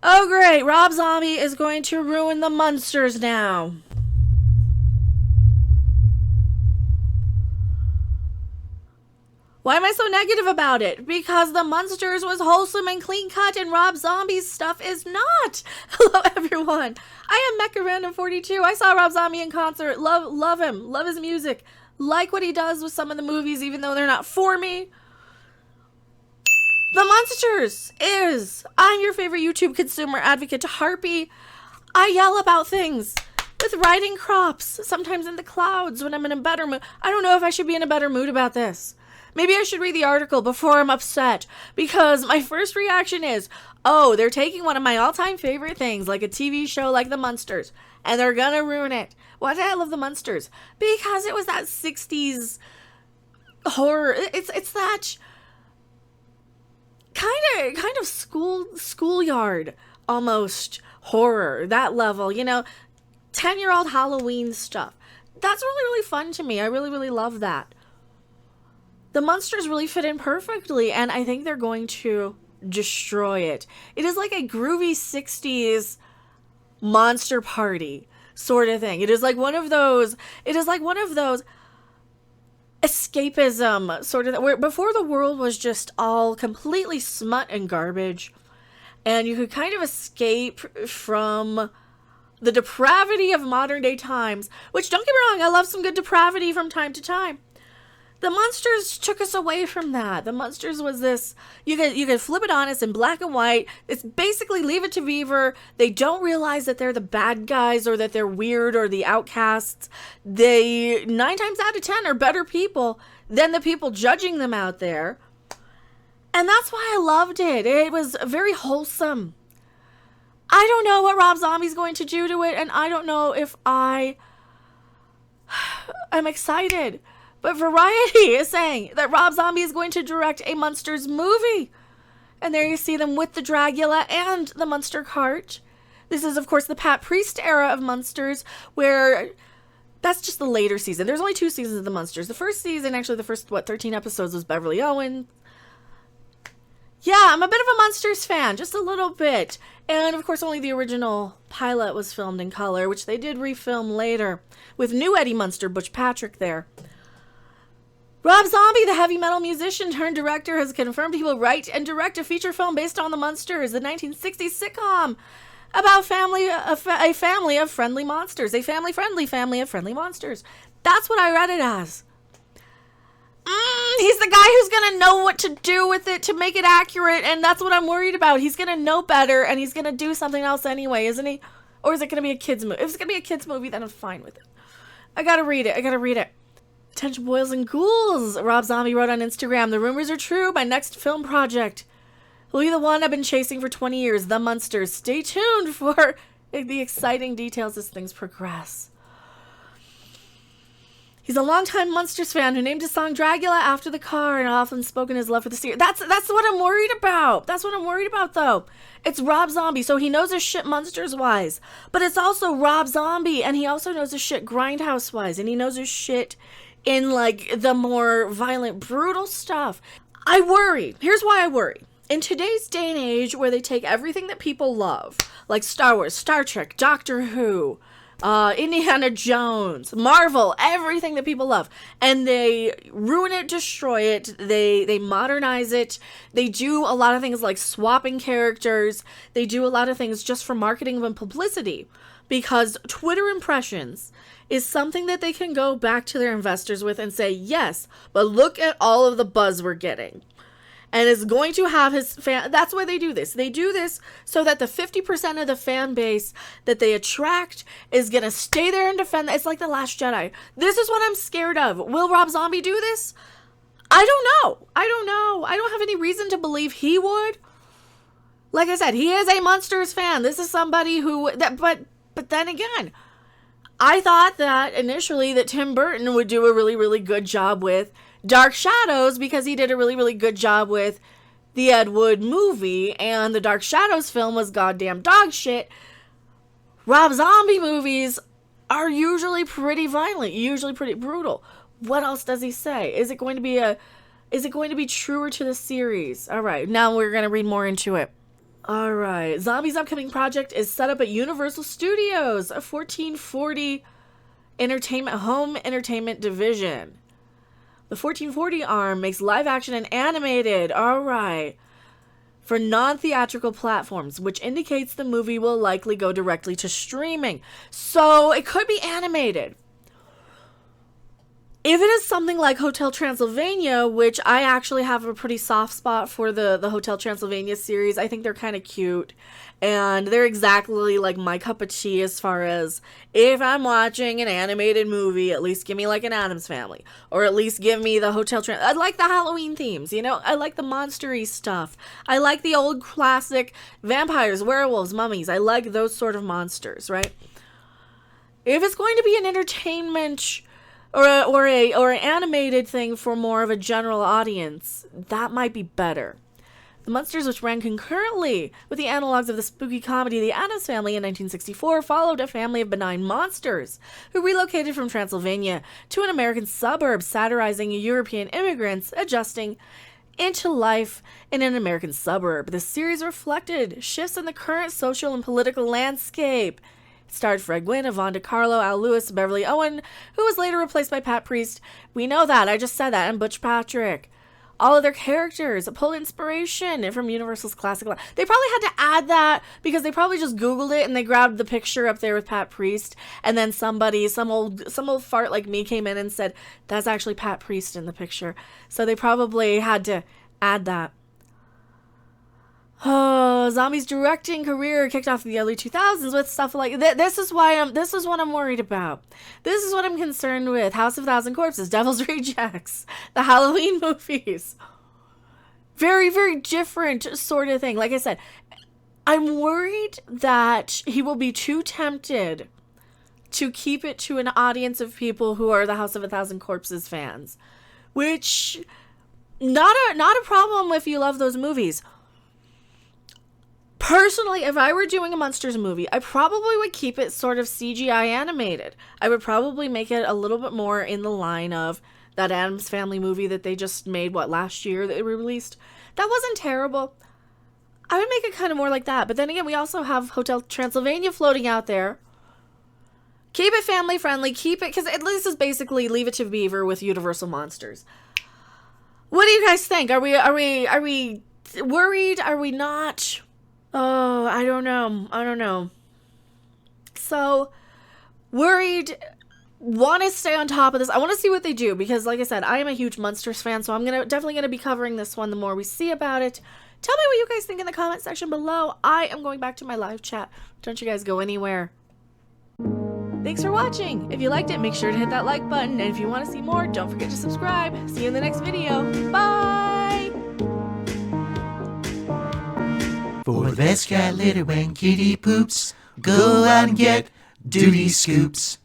Oh great, Rob Zombie is going to ruin the Munsters now. Why am I so negative about it? Because the Munsters was wholesome and clean cut and Rob Zombie's stuff is not. Hello everyone. I am Mecha Random 42. I saw Rob Zombie in concert. Love him. Love his music. Like what he does with some of the movies even though they're not for me. The Munsters is. I'm your favorite YouTube consumer advocate, Harpy. I yell about things with riding crops, sometimes in the clouds when I'm in a better mood. I don't know if I should be in a better mood about this. Maybe I should read the article before I'm upset, because my first reaction is, oh, they're taking one of my all-time favorite things, like a TV show like The Munsters, and they're gonna ruin it. Why did I love The Munsters? Because it was that 60s horror. It's that kind of schoolyard almost horror, that level, 10-year-old Halloween stuff. That's really fun to me. I really love that. The Munsters really fit in perfectly, and I think they're going to destroy it. It is like a groovy 60s monster party sort of thing. It is like one of those escapism sort of, where before the world was just all completely smut and garbage, and you could kind of escape from the depravity of modern day times, which, don't get me wrong, I love some good depravity from time to time. The Munsters took us away from that. The Munsters was this, you could flip it on, it's in black and white. It's basically Leave It to Beaver. They don't realize that they're the bad guys or that they're weird or the outcasts. They, 9 times out of 10, are better people than the people judging them out there. And that's why I loved it. It was very wholesome. I don't know what Rob Zombie's going to do to it, and I don't know if I'm excited. But Variety is saying that Rob Zombie is going to direct a Munsters movie. And there you see them with the Dragula and the Munster cart. This is, of course, the Pat Priest era of Munsters, where that's just the later season. There's only 2 seasons of the Munsters. The first season, actually the first, 13 episodes was Beverly Owen. Yeah, I'm a bit of a Munsters fan, just a little bit. And, of course, only the original pilot was filmed in color, which they did refilm later, with new Eddie Munster, Butch Patrick there. Rob Zombie, the heavy metal musician turned director, has confirmed he will write and direct a feature film based on The Munsters, the 1960s sitcom about a family of friendly monsters. A family-friendly family of friendly monsters. That's what I read it as. He's the guy who's going to know what to do with it to make it accurate, and that's what I'm worried about. He's going to know better, and he's going to do something else anyway, isn't he? Or is it going to be a kid's movie? If it's going to be a kid's movie, then I'm fine with it. I gotta read it. Attention boys and ghouls, Rob Zombie wrote on Instagram, the rumors are true, my next film project will be the one I've been chasing for 20 years, The Munsters. Stay tuned for the exciting details as things progress. He's a longtime Munsters fan who named his song Dragula after the car and often spoken his love for the series. That's what I'm worried about. That's what I'm worried about, though. It's Rob Zombie, so he knows his shit Munsters-wise. But it's also Rob Zombie, and he also knows his shit Grindhouse-wise, and he knows his shit in, like, the more violent, brutal stuff. I worry. Here's why I worry. In today's day and age where they take everything that people love, like Star Wars, Star Trek, Doctor Who, Indiana Jones, Marvel, everything that people love, and they ruin it, destroy it, they modernize it, they do a lot of things like swapping characters, they do a lot of things just for marketing and publicity, because Twitter impressions is something that they can go back to their investors with and say, yes, but look at all of the buzz we're getting. And is going to have his fan. That's why they do this. They do this so that the 50% of the fan base that they attract is going to stay there and defend. It's like The Last Jedi. This is what I'm scared of. Will Rob Zombie do this? I don't know. I don't have any reason to believe he would. Like I said, he is a Munsters fan. This is somebody who, but then again, I thought that initially that Tim Burton would do a really good job with Dark Shadows, because he did a really good job with the Ed Wood movie, and the Dark Shadows film was goddamn dog shit. Rob Zombie movies are usually pretty violent, usually pretty brutal. What else does he say? Is it going to be truer to the series? All right, now we're going to read more into it. All right. Zombie's upcoming project is set up at Universal Studios, a 1440 home entertainment division. The 1440 arm makes live action and animated. All right. For non-theatrical platforms, which indicates the movie will likely go directly to streaming. So it could be animated. If it is something like Hotel Transylvania, which I actually have a pretty soft spot for the Hotel Transylvania series, I think they're kind of cute. And they're exactly like my cup of tea as far as if I'm watching an animated movie, at least give me like an Addams Family. Or at least give me the I like the Halloween themes, you know? I like the monster-y stuff. I like the old classic vampires, werewolves, mummies. I like those sort of monsters, right? If it's going to be an entertainment or an animated thing for more of a general audience, that might be better. The Munsters, which ran concurrently with the analogs of the spooky comedy The Addams Family in 1964, followed a family of benign monsters who relocated from Transylvania to an American suburb, satirizing European immigrants adjusting into life in an American suburb. The series reflected shifts in the current social and political landscape. It starred Fred Gwynne, Yvonne DiCarlo, Al Lewis, Beverly Owen, who was later replaced by Pat Priest. We know that. I just said that. And Butch Patrick. All of their characters pulled inspiration from Universal's classic. They probably had to add that because they probably just Googled it and they grabbed the picture up there with Pat Priest. And then some old fart like me came in and said, that's actually Pat Priest in the picture. So they probably had to add that. Oh, Zombie's directing career kicked off in the early 2000s with stuff like this is what I'm worried about. This is what I'm concerned with. House of Thousand Corpses, Devil's Rejects, the Halloween movies. Very, very different sort of thing. Like I said, I'm worried that he will be too tempted to keep it to an audience of people who are the House of a Thousand Corpses fans, which not a problem if you love those movies. Personally, if I were doing a Munsters movie, I probably would keep it sort of CGI animated. I would probably make it a little bit more in the line of that Addams Family movie that they just made, last year that they released. That wasn't terrible. I would make it kind of more like that. But then again, we also have Hotel Transylvania floating out there. Keep it family friendly. Keep it, because at least it's basically Leave It to Beaver with Universal Monsters. What do you guys think? Are we worried? Are we not? Oh, I don't know. So, worried, want to stay on top of this. I want to see what they do because, like I said, I am a huge Munsters fan, so I'm definitely going to be covering this one the more we see about it. Tell me what you guys think in the comment section below. I am going back to my live chat. Don't you guys go anywhere. Thanks for watching. If you liked it, make sure to hit that like button. And if you want to see more, don't forget to subscribe. See you in the next video. Bye! For the best cat litter when kitty poops, go out and get duty scoops.